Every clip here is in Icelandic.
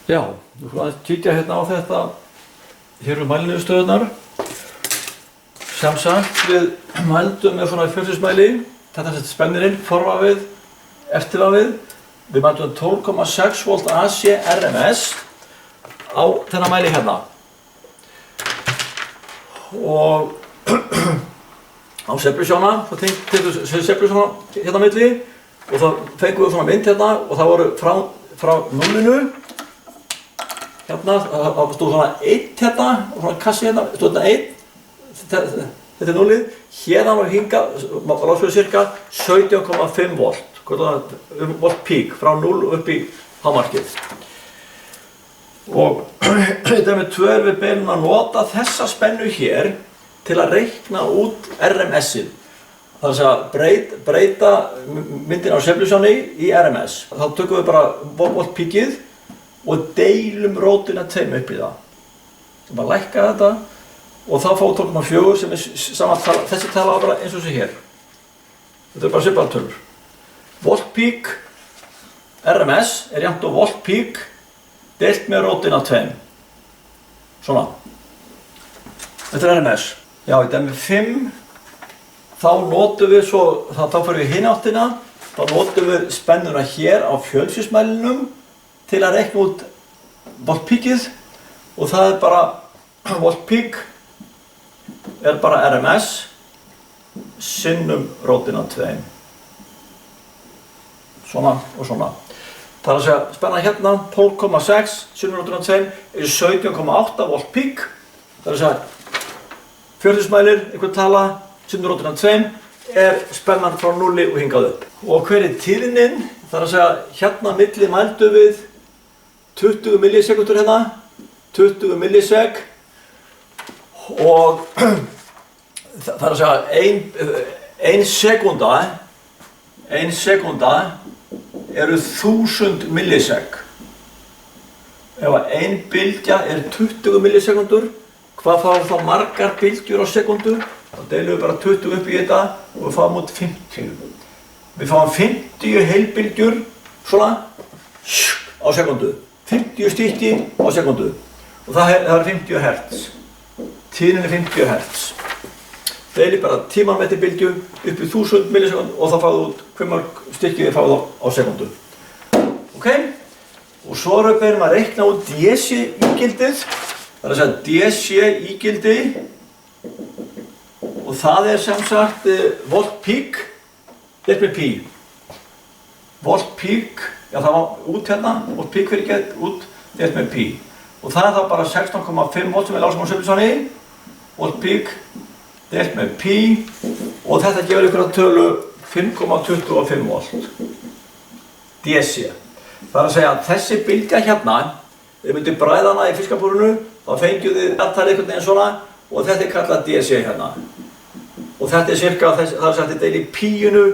Já, nú fyrir að kíkja hérna á þetta. Hér eru mælniðurstöðurnar. Sem sagt, við mældum með svona fjölsins-mæli. Þetta er spennirinn, forvafið, eftirvafið. Við mældum 12,6 volt AC RMS á þennan mæli hérna. Og á sveiflusjóna, það tekur sveiflusjóna hérna milli og þá fengum við svona mynd hérna og það voru frá núllinu hérna, það stóð svona 1 hérna og svona kassi hérna, stóð hérna 1, þetta er núllið, hérna og hingað, lásfjöðu cirka 17,5 volt, volt pík, frá 0 upp í hámarkið. Og þetta með 2 við beinum að nota þessa spennu hér til að reikna út RMS-ið. Það er að breyta myndin á sveiflusjóni í RMS. Þá tökum við bara volt píkið og deilum rótina 2 upp í það. Það bara lækka þetta og þá fáum 12,4 sem er saman tala, þessi tala var bara eins og þessi hér. Þetta er bara svipaðar tölur. Volt pík RMS er jafnt og volt pík deilt með rótina 2. Svona. Þetta er RMS. Já, í dæmi 5 þá notum við svo, þá fyrir við hina áttina, þá notum við spennuna hér á fjölsins-mælinum til að reikna út volt píkið og það er bara, volt pík er bara RMS sinnum rótina 2. Svona og svona. Það er að segja, spennan hérna, 12,6 sinnum rótina 2 er 17,8 volt pík. Það er að segja, fjölsins-mælir, einhver tala, sinnum rótina 2 er spennan frá 0 og hingað upp. Og hver er tíðnin? Það er að segja, hérna milli mældum við 20 millisekundur hérna, 20 millisek og það er að segja, ein sekúnda eru 1000 millisek. Ef ein bylgja er 20 millisekundur, hvað fáum þá margar bylgjur á sekundu? Þá deilum við bara 20 upp í þetta og við fáum út 50. Við fáum 50 heilbylgjur svona á sekundu. 50 stykki á sekundu. Og það er 50 Hz. Tíðnin er 50 Hz. Deilum bara tímanmetti bylgju upp í 1000 millisekund og þá fáum við út hver mörg stykki við fáum á sekundu. Ok? Og svo erum við að reikna út DC-ígildið. Það er að segja DC-ígildi og það er sem sagt volt pík deilt með pi. Volt pík, já það var út hérna, volt pík fyrir gett út deilt með pi. Og það er þá bara 16,5 volt sem við lásum á sveiflusjóni, volt pík deilt með pi og þetta gefur ykkur að tölu 5,25 volt DC. Það er að segja að þessi bylgja hérna, þið myndið bræða hana í fiskabúrinu, þá fengjum þið meðtalið einhvern veginn svona og þetta er kallað DC hérna. Og þetta er cirka, það er sagt að deili píinu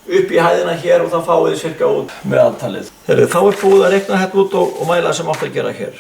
upp í hæðina hér og þá fáið þið cirka út meðtalið. Þá er búið að reikna þetta út og mæla sem átt að gera hér.